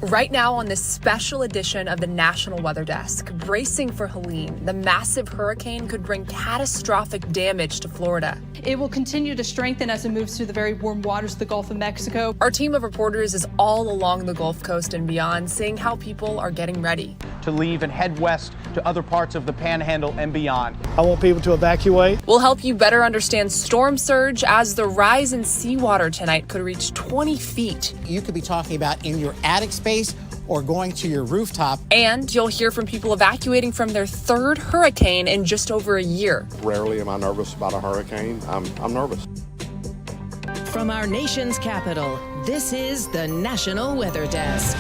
Right now on this special edition of the National Weather Desk, bracing for Helene, the massive hurricane could bring catastrophic damage to Florida. It will continue to strengthen as it moves through the very warm waters of the Gulf of Mexico. Our team of reporters is all along the Gulf Coast and beyond, seeing how people are getting ready to leave and head west to other parts of the Panhandle and beyond. I want people to evacuate. We'll help you better understand storm surge as the rise in seawater tonight could reach 20 feet. You could be talking about in your attic space or going to your rooftop. And you'll hear from people evacuating from their third hurricane in just over a year. Rarely am I nervous about a hurricane. I'm nervous. From our nation's capital, this is the National Weather Desk.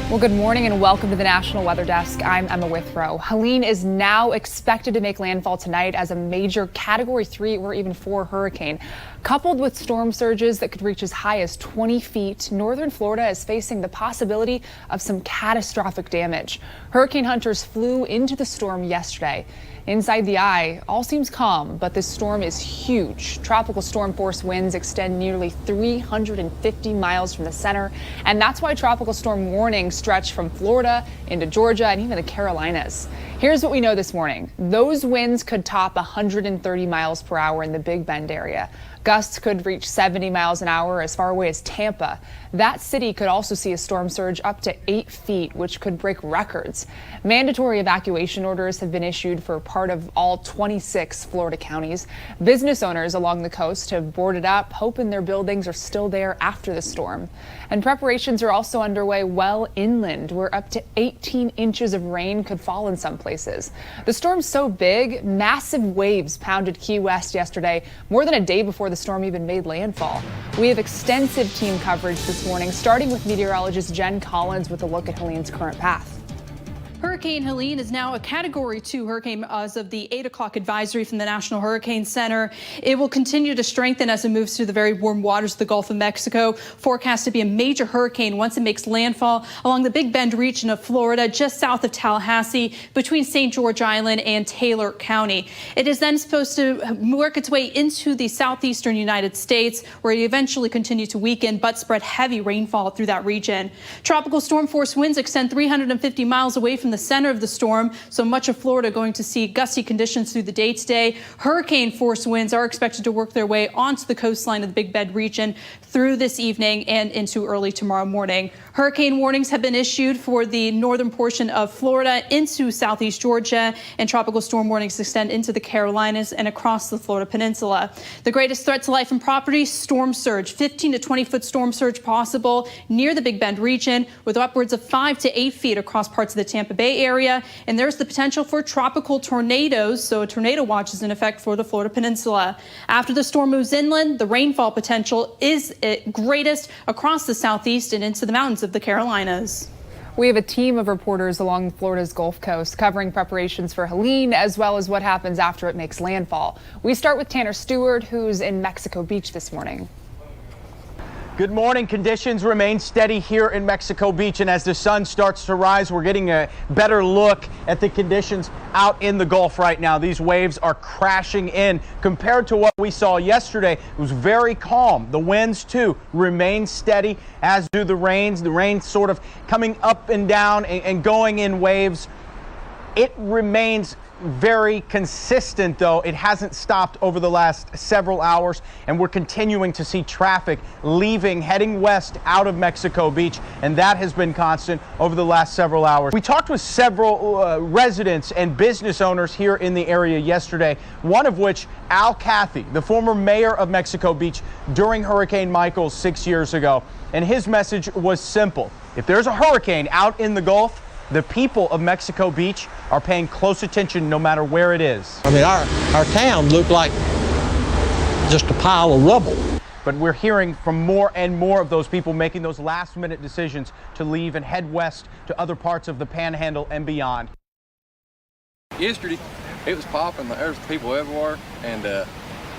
Well, good morning and welcome to the National Weather Desk. I'm Emma Withrow. Helene is now expected to make landfall tonight as a major Category 3 or even 4 hurricane. Coupled with storm surges that could reach as high as 20 feet, northern Florida is facing the possibility of some catastrophic damage. Hurricane hunters flew into the storm yesterday. Inside the eye, all seems calm, but this storm is huge. Tropical storm force winds extend nearly 350 miles from the center, and that's why tropical storm warnings stretch from Florida into Georgia and even the Carolinas. Here's what we know this morning. Those winds could top 130 miles per hour in the Big Bend area. Gusts could reach 70 miles an hour as far away as Tampa. That city could also see a storm surge up to 8 feet, which could break records. Mandatory evacuation orders have been issued for part of all 26 Florida counties. Business owners along the coast have boarded up, hoping their buildings are still there after the storm. And preparations are also underway well inland, where up to 18 inches of rain could fall in some places. The storm's so big, massive waves pounded Key West yesterday, more than a day before the storm even made landfall. We have extensive team coverage this morning, starting with meteorologist Jen Collins with a look at Helene's current path. Hurricane Helene is now a Category 2 hurricane as of the 8 o'clock advisory from the National Hurricane Center. It will continue to strengthen as it moves through the very warm waters of the Gulf of Mexico. Forecast to be a major hurricane once it makes landfall along the Big Bend region of Florida, just south of Tallahassee, between St. George Island and Taylor County. It is then supposed to work its way into the southeastern United States, where it eventually continue to weaken but spread heavy rainfall through that region. Tropical storm force winds extend 350 miles away from the center of the storm, so much of Florida going to see gusty conditions through the day today. Hurricane force winds are expected to work their way onto the coastline of the Big Bend region through this evening and into early tomorrow morning. Hurricane warnings have been issued for the northern portion of Florida into southeast Georgia, and tropical storm warnings extend into the Carolinas and across the Florida Peninsula. The greatest threat to life and property, storm surge. 15 to 20-foot storm surge possible near the Big Bend region, with upwards of 5 to 8 feet across parts of the Tampa Bay area. And there's the potential for tropical tornadoes, so a tornado watch is in effect for the Florida Peninsula. After the storm moves inland, the rainfall potential is greatest across the southeast and into the mountains of the Carolinas. We have a team of reporters along Florida's Gulf Coast covering preparations for Helene, as well as what happens after it makes landfall. We start with Tanner Stewart, who's in Mexico Beach this morning. Good morning. Conditions remain steady here in Mexico Beach, and as the sun starts to rise, we're getting a better look at the conditions out in the Gulf right now. These waves are crashing in compared to what we saw yesterday. It was very calm. The winds, too, remain steady, as do the rains. The rain sort of coming up and down and going in waves. It remains very consistent, though. It hasn't stopped over the last several hours, and we're continuing to see traffic heading west out of Mexico Beach, and that has been constant over the last several hours. We talked with several residents and business owners here in the area yesterday, one of which, Al Cathy, the former mayor of Mexico Beach during Hurricane Michael 6 years ago, and his message was simple. If there's a hurricane out in the Gulf, the people of Mexico Beach are paying close attention no matter where it is. I mean, our town looked like just a pile of rubble. But we're hearing from more and more of those people making those last-minute decisions to leave and head west to other parts of the Panhandle and beyond. Yesterday, it was popping. There was people everywhere, and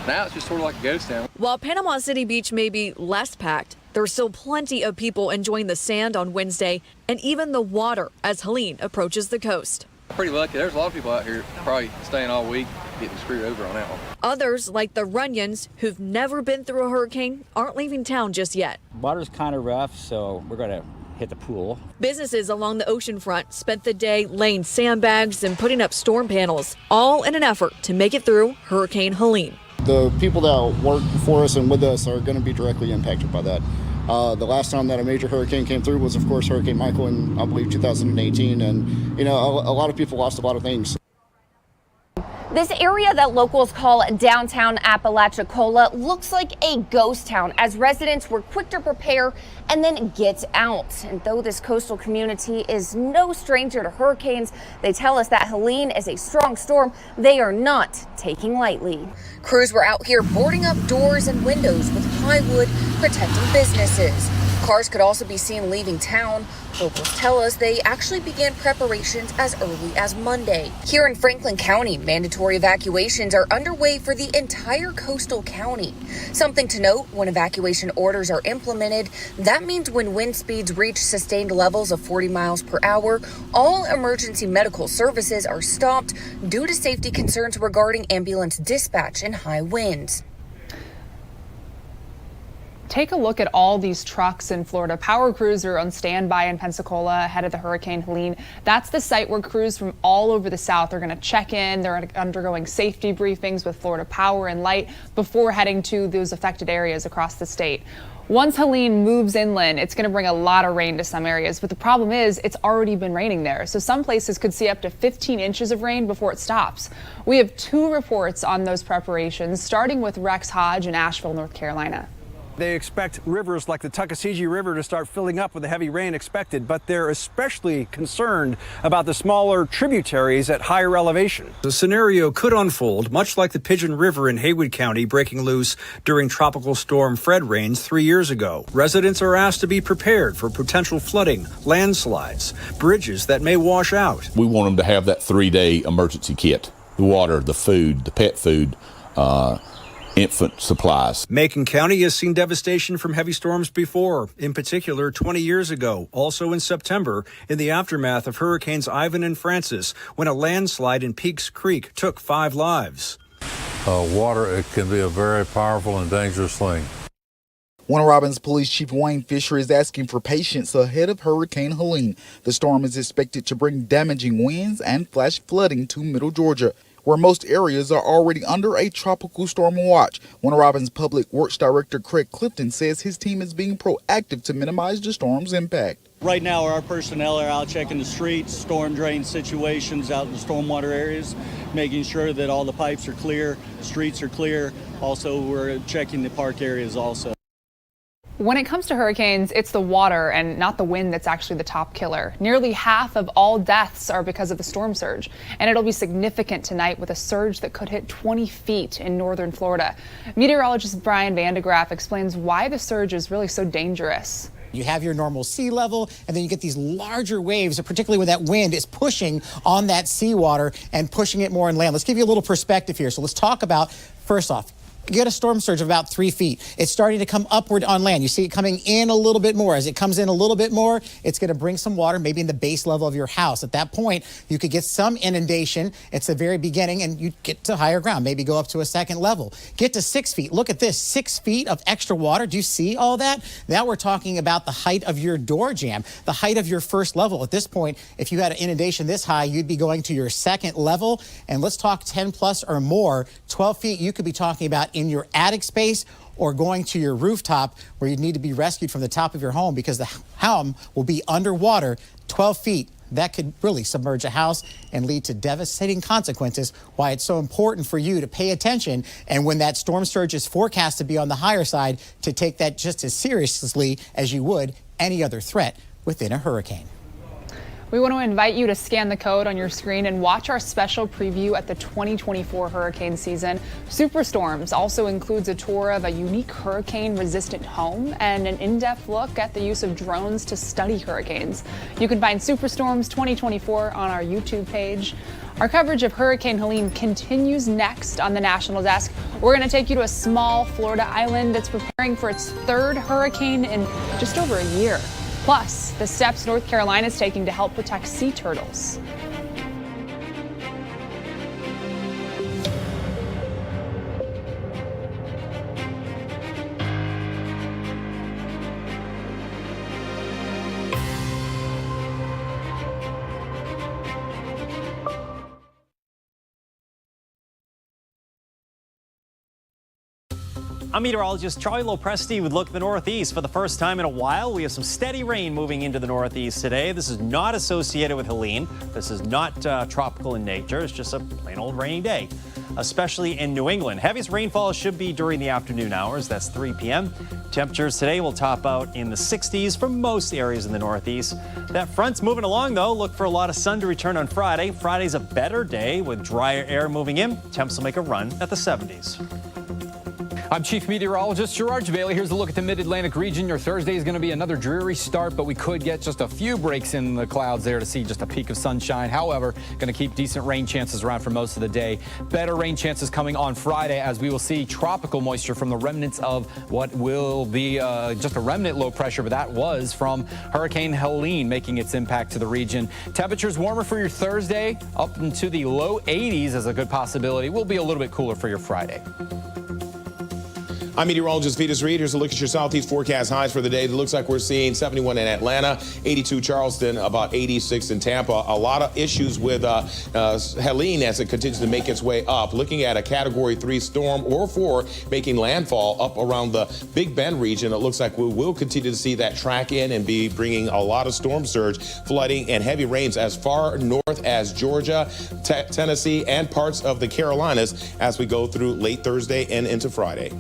now it's just sort of like a ghost town. While Panama City Beach may be less packed, there's still plenty of people enjoying the sand on Wednesday and even the water as Helene approaches the coast. Pretty lucky. There's a lot of people out here probably staying all week, getting screwed over on that one. Others, like the Runyons, who've never been through a hurricane, aren't leaving town just yet. Water's kind of rough, so we're going to hit the pool. Businesses along the oceanfront spent the day laying sandbags and putting up storm panels, all in an effort to make it through Hurricane Helene. The people that work for us and with us are going to be directly impacted by that. The last time that a major hurricane came through was, of course, Hurricane Michael in, I believe, 2018. And, you know, a lot of people lost a lot of things. This area that locals call downtown Apalachicola looks like a ghost town as residents were quick to prepare and then get out. And though this coastal community is no stranger to hurricanes, they tell us that Helene is a strong storm they are not taking lightly. Crews were out here boarding up doors and windows with plywood, protecting businesses. Cars could also be seen leaving town. Locals tell us they actually began preparations as early as Monday. Here in Franklin County, mandatory evacuations are underway for the entire coastal county. Something to note, when evacuation orders are implemented, that means when wind speeds reach sustained levels of 40 miles per hour, all emergency medical services are stopped due to safety concerns regarding ambulance dispatch and high winds. Take a look at all these trucks in Florida. Power crews are on standby in Pensacola ahead of the Hurricane Helene. That's the site where crews from all over the South are going to check in. They're undergoing safety briefings with Florida Power and Light before heading to those affected areas across the state. Once Helene moves inland, it's going to bring a lot of rain to some areas, but the problem is it's already been raining there. So some places could see up to 15 inches of rain before it stops. We have 2 reports on those preparations, starting with Rex Hodge in Asheville, North Carolina. They expect rivers like the Tuckasegee River to start filling up with the heavy rain expected, but they're especially concerned about the smaller tributaries at higher elevation. The scenario could unfold much like the Pigeon River in Haywood County breaking loose during Tropical Storm Fred rains 3 years ago. Residents are asked to be prepared for potential flooding, landslides, bridges that may wash out. We want them to have that 3-day emergency kit, the water, the food, the pet food, infant supplies. Macon County has seen devastation from heavy storms before, in particular 20 years ago, also in September, in the aftermath of Hurricanes Ivan and Francis, when a landslide in Peaks Creek took 5 lives. Water, it can be a very powerful and dangerous thing. Warner Robins Police Chief Wayne Fisher is asking for patience ahead of Hurricane Helene. The storm is expected to bring damaging winds and flash flooding to Middle Georgia, where most areas are already under a tropical storm watch. Warner Robins Public Works Director Craig Clifton says his team is being proactive to minimize the storm's impact. Right now, our personnel are out checking the streets, storm drain situations out in the stormwater areas, making sure that all the pipes are clear, streets are clear. Also, we're checking the park areas also. When it comes to hurricanes, it's the water and not the wind that's actually the top killer. Nearly half of all deaths are because of the storm surge, and it'll be significant tonight with a surge that could hit 20 feet in northern Florida. Meteorologist Brian Vandegraff explains why the surge is really so dangerous. You have your normal sea level, and then you get these larger waves, particularly when that wind is pushing on that seawater and pushing it more inland. Let's give you a little perspective here. So let's talk about, first off, you get a storm surge of about 3 feet. It's starting to come upward on land. You see it coming in a little bit more. As it comes in a little bit more, it's going to bring some water, maybe in the base level of your house. At that point, you could get some inundation. It's the very beginning, and you get to higher ground, maybe go up to a second level. Get to 6 feet. Look at this, 6 feet of extra water. Do you see all that? Now we're talking about the height of your door jamb, the height of your first level. At this point, if you had an inundation this high, you'd be going to your second level. And let's talk 10 plus or more. 12 feet, you could be talking about in your attic space or going to your rooftop where you need to be rescued from the top of your home because the home will be underwater 12 feet. That could really submerge a house and lead to devastating consequences. Why it's so important for you to pay attention, and when that storm surge is forecast to be on the higher side, to take that just as seriously as you would any other threat within a hurricane. We want to invite you to scan the code on your screen and watch our special preview at the 2024 hurricane season. Superstorms also includes a tour of a unique hurricane-resistant home and an in-depth look at the use of drones to study hurricanes. You can find Superstorms 2024 on our YouTube page. Our coverage of Hurricane Helene continues next on the National Desk. We're going to take you to a small Florida island that's preparing for its 3rd hurricane in just over a year. Plus, the steps North Carolina is taking to help protect sea turtles. I'm meteorologist Charlie Lopresti with Look at the Northeast. For the first time in a while, we have some steady rain moving into the Northeast today. This is not associated with Helene. This is not tropical in nature. It's just a plain old rainy day, especially in New England. Heaviest rainfall should be during the afternoon hours. That's 3 p.m. Temperatures today will top out in the 60s for most areas in the Northeast. That front's moving along, though. Look for a lot of sun to return on Friday. Friday's a better day with drier air moving in. Temps will make a run at the 70s. I'm Chief Meteorologist Gerard Bailey. Here's a look at the Mid-Atlantic region. Your Thursday is going to be another dreary start, but we could get just a few breaks in the clouds there to see just a peak of sunshine. However, going to keep decent rain chances around for most of the day. Better rain chances coming on Friday as we will see tropical moisture from the remnants of what will be just a remnant low pressure, but that was from Hurricane Helene making its impact to the region. Temperatures warmer for your Thursday, up into the low 80s as a good possibility. Will be a little bit cooler for your Friday. I'm meteorologist Vitas Reed. Here's a look at your southeast forecast highs for the day. It looks like we're seeing 71 in Atlanta, 82 Charleston, about 86 in Tampa. A lot of issues with Helene as it continues to make its way up. Looking at a Category 3 storm or 4 making landfall up around the Big Bend region. It looks like we will continue to see that track in and be bringing a lot of storm surge, flooding, and heavy rains as far north as Georgia, Tennessee, and parts of the Carolinas as we go through late Thursday and into Friday.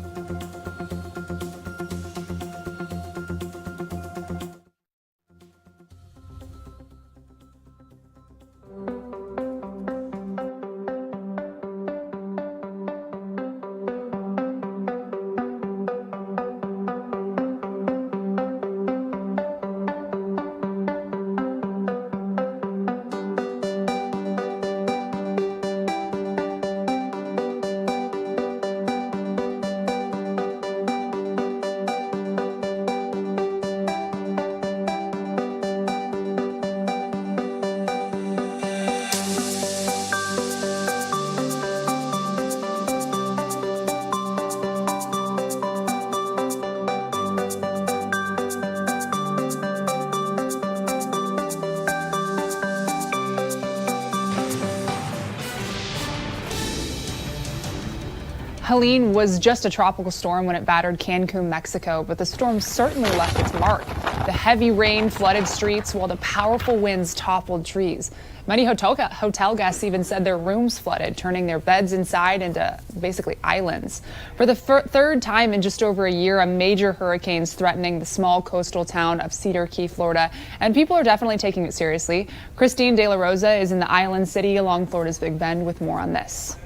Helene was just a tropical storm when it battered Cancun, Mexico, but the storm certainly left its mark. The heavy rain flooded streets while the powerful winds toppled trees. Many hotel guests even said their rooms flooded, turning their beds inside into basically islands. For the third time in just over a year, a major hurricane's threatening the small coastal town of Cedar Key, Florida, and people are definitely taking it seriously. Christine De La Rosa is in the island city along Florida's Big Bend with more on this.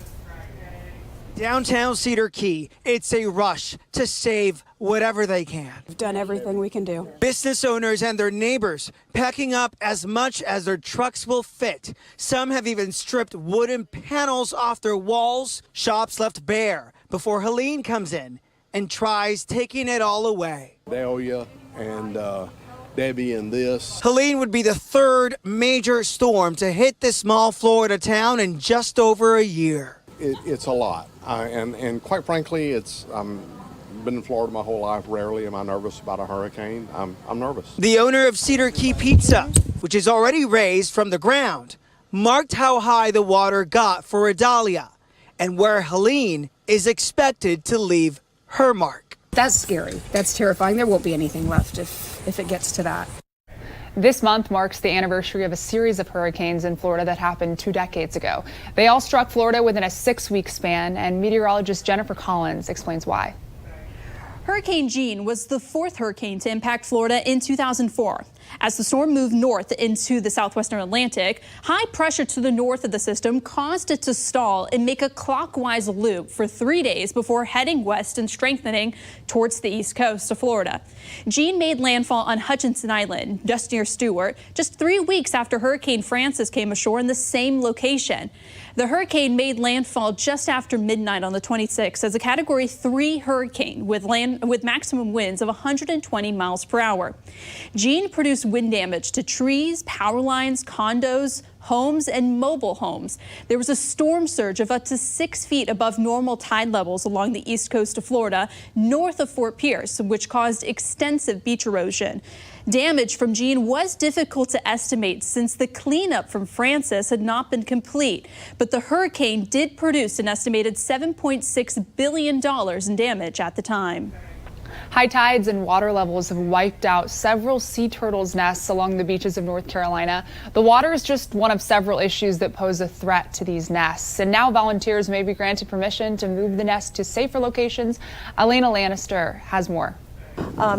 Downtown Cedar Key, it's a rush to save whatever they can. We've done everything we can do. Business owners and their neighbors packing up as much as their trucks will fit. Some have even stripped wooden panels off their walls. Shops left bare before Helene comes in and tries taking it all away. Dahlia and Debbie and this. Helene would be the third major storm to hit this small Florida town in just over a year. It's a lot, and quite frankly, I'm been in Florida my whole life. Rarely am I nervous about a hurricane. I'm nervous. The owner of Cedar Key Pizza, which is already raised from the ground, marked how high the water got for Idalia and where Helene is expected to leave her mark. That's scary. That's terrifying. There won't be anything left if it gets to that. This month marks the anniversary of a series of hurricanes in Florida that happened 2 decades ago. They all struck Florida within a 6-week span, and meteorologist Jennifer Collins explains why. Hurricane Jeanne was the 4th hurricane to impact Florida in 2004. As the storm moved north into the southwestern Atlantic, high pressure to the north of the system caused it to stall and make a clockwise loop for 3 days before heading west and strengthening towards the east coast of Florida. Jeanne made landfall on Hutchinson Island, just near Stewart, just 3 weeks after Hurricane Frances came ashore in the same location. The hurricane made landfall just after midnight on the 26th as a Category 3 hurricane with maximum winds of 120 miles per hour. Jeanne produced wind damage to trees, power lines, condos, homes, and mobile homes. There was a storm surge of up to 6 feet above normal tide levels along the east coast of Florida, north of Fort Pierce, which caused extensive beach erosion. Damage from Jeanne was difficult to estimate since the cleanup from Frances had not been complete, but the hurricane did produce an estimated $7.6 billion in damage at the time. High tides and water levels have wiped out several sea turtles' nests along the beaches of North Carolina. The water is just one of several issues that pose a threat to these nests. And now volunteers may be granted permission to move the nest to safer locations. Helene Lannister has more.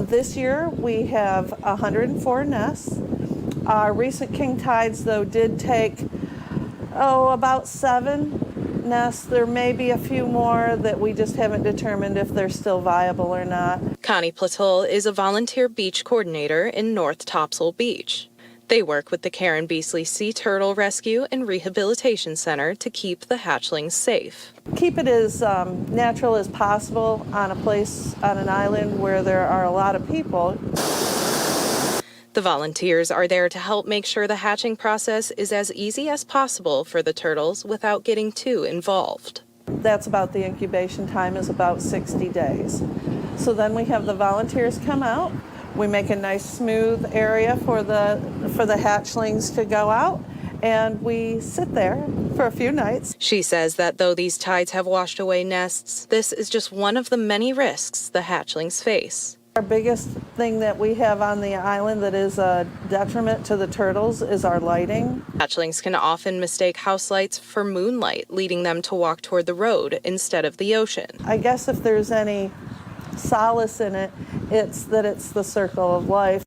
This year we have 104 nests. Our recent king tides, though, did take, about 7 nests. There may be a few more that we just haven't determined if they're still viable or not. Connie Platul is a volunteer beach coordinator in North Topsail Beach. They work with the Karen Beasley Sea Turtle Rescue and Rehabilitation Center to keep the hatchlings safe. Keep it as natural as possible on an island where there are a lot of people. The volunteers are there to help make sure the hatching process is as easy as possible for the turtles without getting too involved. That's about the incubation time is about 60 days. So then we have the volunteers come out. We make a nice smooth area for the hatchlings to go out, and we sit there for a few nights. She says that though these tides have washed away nests, this is just one of the many risks the hatchlings face. Our biggest thing that we have on the island that is a detriment to the turtles is our lighting. Hatchlings can often mistake house lights for moonlight, leading them to walk toward the road instead of the ocean. I guess if there's any solace in it, it's that it's the circle of life.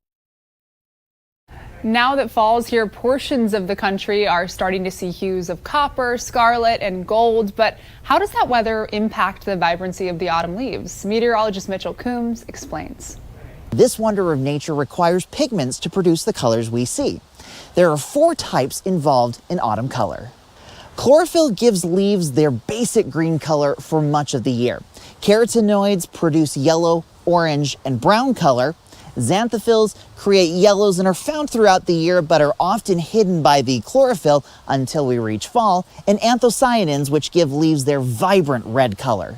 Now that fall's here, portions of the country are starting to see hues of copper, scarlet, and gold. But how does that weather impact the vibrancy of the autumn leaves? Meteorologist Mitchell Coombs explains. This wonder of nature requires pigments to produce the colors we see. There are 4 types involved in autumn color. Chlorophyll gives leaves their basic green color for much of the year. Carotenoids produce yellow, orange, and brown color. Xanthophylls create yellows and are found throughout the year but are often hidden by the chlorophyll until we reach fall, and anthocyanins, which give leaves their vibrant red color.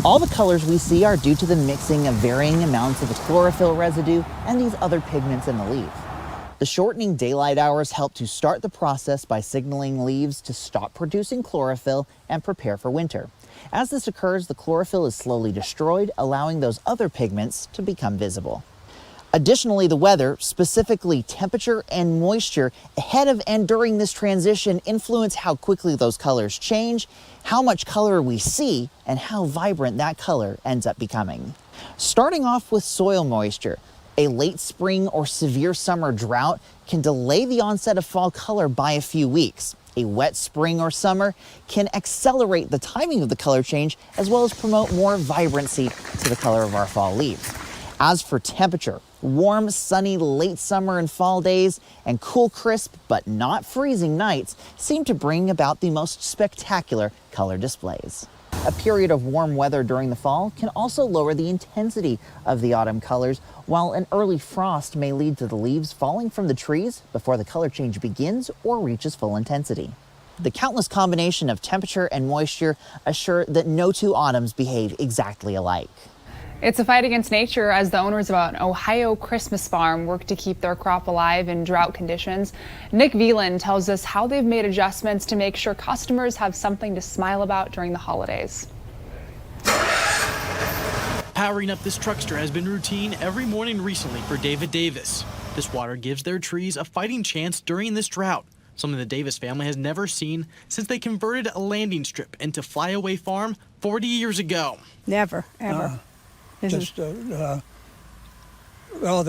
All the colors we see are due to the mixing of varying amounts of the chlorophyll residue and these other pigments in the leaf. The shortening daylight hours help to start the process by signaling leaves to stop producing chlorophyll and prepare for winter. As this occurs, the chlorophyll is slowly destroyed, allowing those other pigments to become visible. Additionally, the weather, specifically temperature and moisture, ahead of and during this transition influence how quickly those colors change, how much color we see, and how vibrant that color ends up becoming. Starting off with soil moisture, a late spring or severe summer drought can delay the onset of fall color by a few weeks. A wet spring or summer can accelerate the timing of the color change, as well as promote more vibrancy to the color of our fall leaves. As for temperature, warm, sunny late summer and fall days and cool, crisp, but not freezing nights seem to bring about the most spectacular color displays. A period of warm weather during the fall can also lower the intensity of the autumn colors, while an early frost may lead to the leaves falling from the trees before the color change begins or reaches full intensity. The countless combination of temperature and moisture assure that no 2 autumns behave exactly alike. It's a fight against nature as the owners of an Ohio Christmas farm work to keep their crop alive in drought conditions. Nick Veland tells us how they've made adjustments to make sure customers have something to smile about during the holidays. Powering up this truckster has been routine every morning recently for David Davis. This water gives their trees a fighting chance during this drought, something the Davis family has never seen since they converted a landing strip into Flyaway Farm 40 years ago. Never, ever. The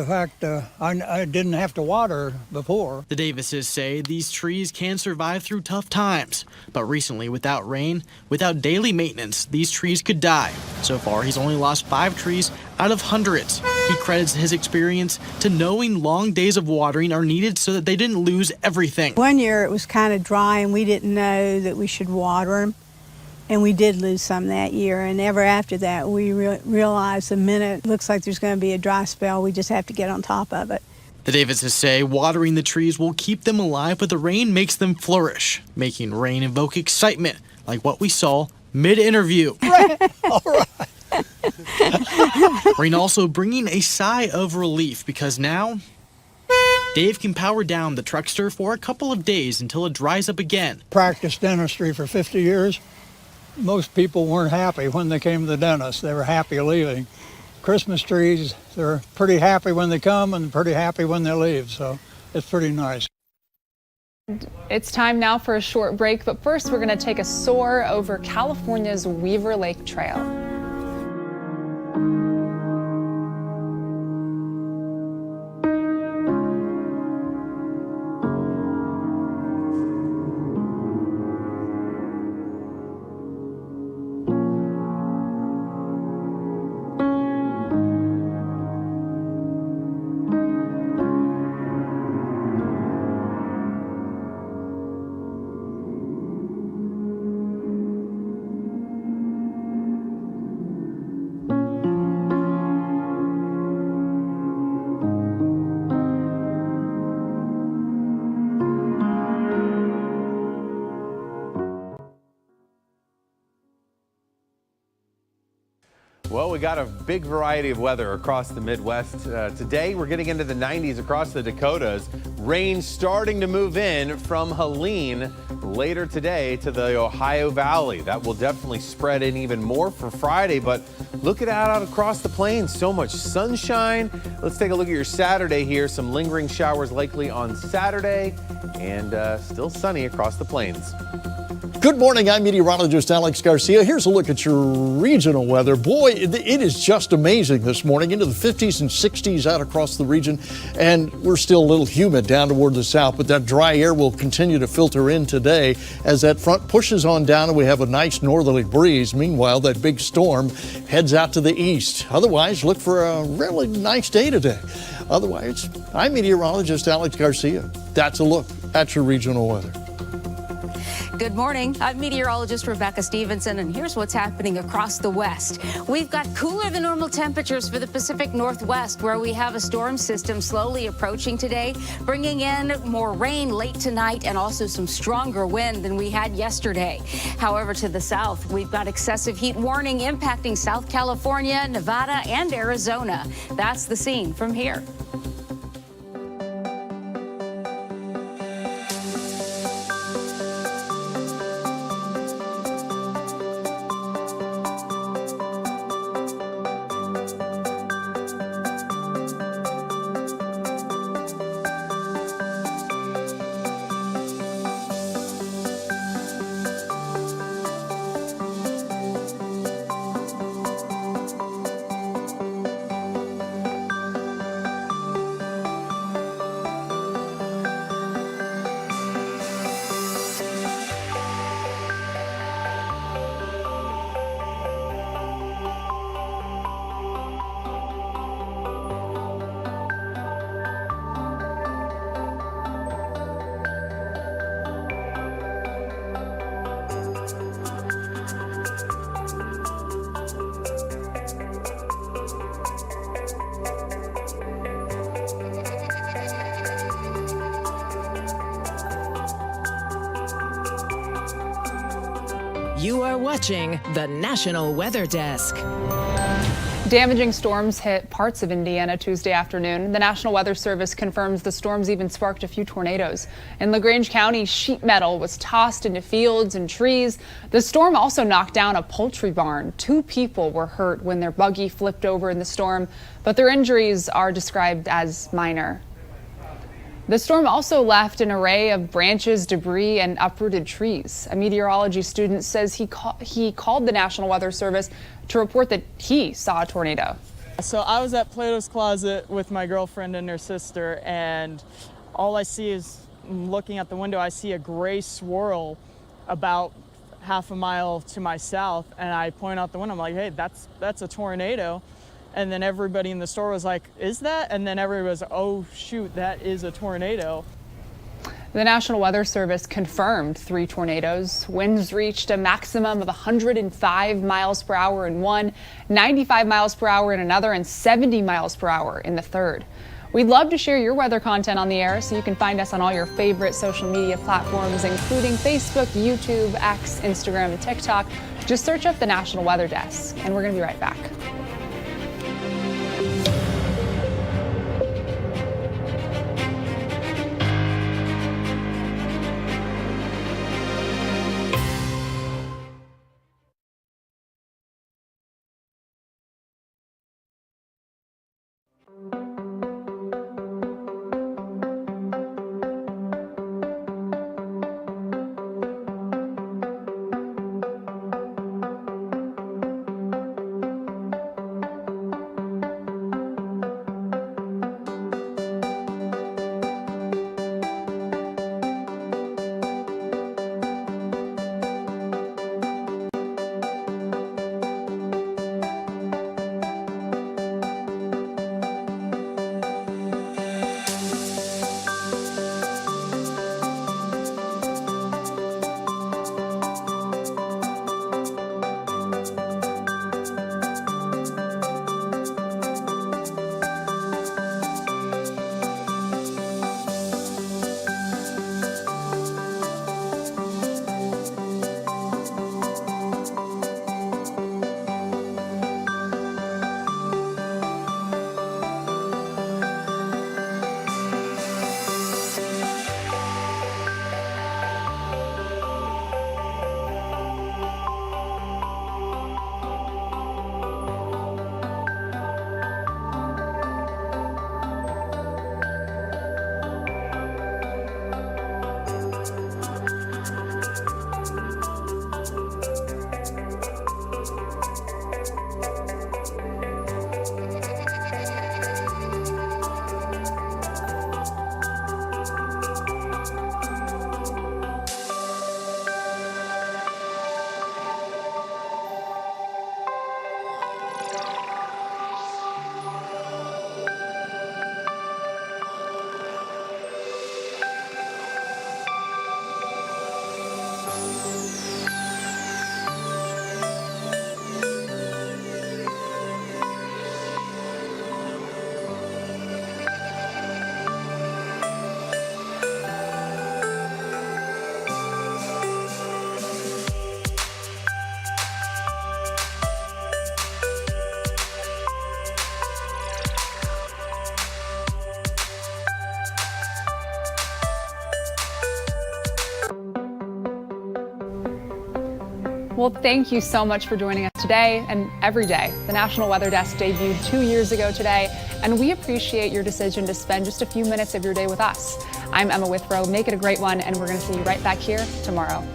fact I didn't have to water before. The Davises say these trees can survive through tough times, but recently, without rain, without daily maintenance, these trees could die. So far, he's only lost 5 trees out of hundreds. He credits his experience to knowing long days of watering are needed so that they didn't lose everything. One year it was kind of dry and we didn't know that we should water them. And we did lose some that year, and ever after that, we realized the minute it looks like there's going to be a dry spell, we just have to get on top of it. The Davises say watering the trees will keep them alive, but the rain makes them flourish, making rain evoke excitement, like what we saw mid-interview. Right. All right. Rain also bringing a sigh of relief because now Dave can power down the truckster for a couple of days until it dries up again. Practiced dentistry for 50 years. Most people weren't happy when they came to the dentist. They were happy leaving. Christmas trees, they're pretty happy when they come and pretty happy when they leave, so it's pretty nice. It's time now for a short break, but first we're going to take a soar over California's Weaver Lake Trail. Well, we got a big variety of weather across the Midwest. Today, we're getting into the 90s across the Dakotas. Rain starting to move in from Helene later today to the Ohio Valley. That will definitely spread in even more for Friday, but look at that out across the plains. So much sunshine. Let's take a look at your Saturday here. Some lingering showers likely on Saturday and still sunny across the plains. Good morning, I'm meteorologist Alex Garcia. Here's a look at your regional weather. Boy, it is just amazing this morning, into the 50s and 60s out across the region, and we're still a little humid down toward the south, but that dry air will continue to filter in today as that front pushes on down and we have a nice northerly breeze. Meanwhile, that big storm heads out to the east. Otherwise, look for a really nice day today. Otherwise, I'm meteorologist Alex Garcia. That's a look at your regional weather. Good morning. I'm meteorologist Rebecca Stevenson, and here's what's happening across the West. We've got cooler than normal temperatures for the Pacific Northwest, where we have a storm system slowly approaching today, bringing in more rain late tonight and also some stronger wind than we had yesterday. However, to the south, we've got excessive heat warning impacting South California, Nevada, and Arizona. That's the scene from here. You are watching the National Weather Desk. Damaging storms hit parts of Indiana Tuesday afternoon. The National Weather Service confirms the storms even sparked a few tornadoes. In LaGrange County, sheet metal was tossed into fields and trees. The storm also knocked down a poultry barn. 2 people were hurt when their buggy flipped over in the storm, but their injuries are described as minor. The storm also left an array of branches, debris, and uprooted trees. A meteorology student says he called the National Weather Service to report that he saw a tornado. So I was at Plato's Closet with my girlfriend and her sister, and all I see is, looking at the window, I see a gray swirl about half a mile to my south, and I point out the window. I'm like, hey, that's a tornado. And then everybody in the store was like, is that? And then everybody was, oh, shoot, that is a tornado. The National Weather Service confirmed 3 tornadoes. Winds reached a maximum of 105 miles per hour in one, 95 miles per hour in another, and 70 miles per hour in the third. We'd love to share your weather content on the air, so you can find us on all your favorite social media platforms, including Facebook, YouTube, X, Instagram, and TikTok. Just search up the National Weather Desk, and we're going to be right back. Well, thank you so much for joining us today and every day. The National Weather Desk debuted 2 years ago today, and we appreciate your decision to spend just a few minutes of your day with us. I'm Emma Withrow. Make it a great one, and we're going to see you right back here tomorrow.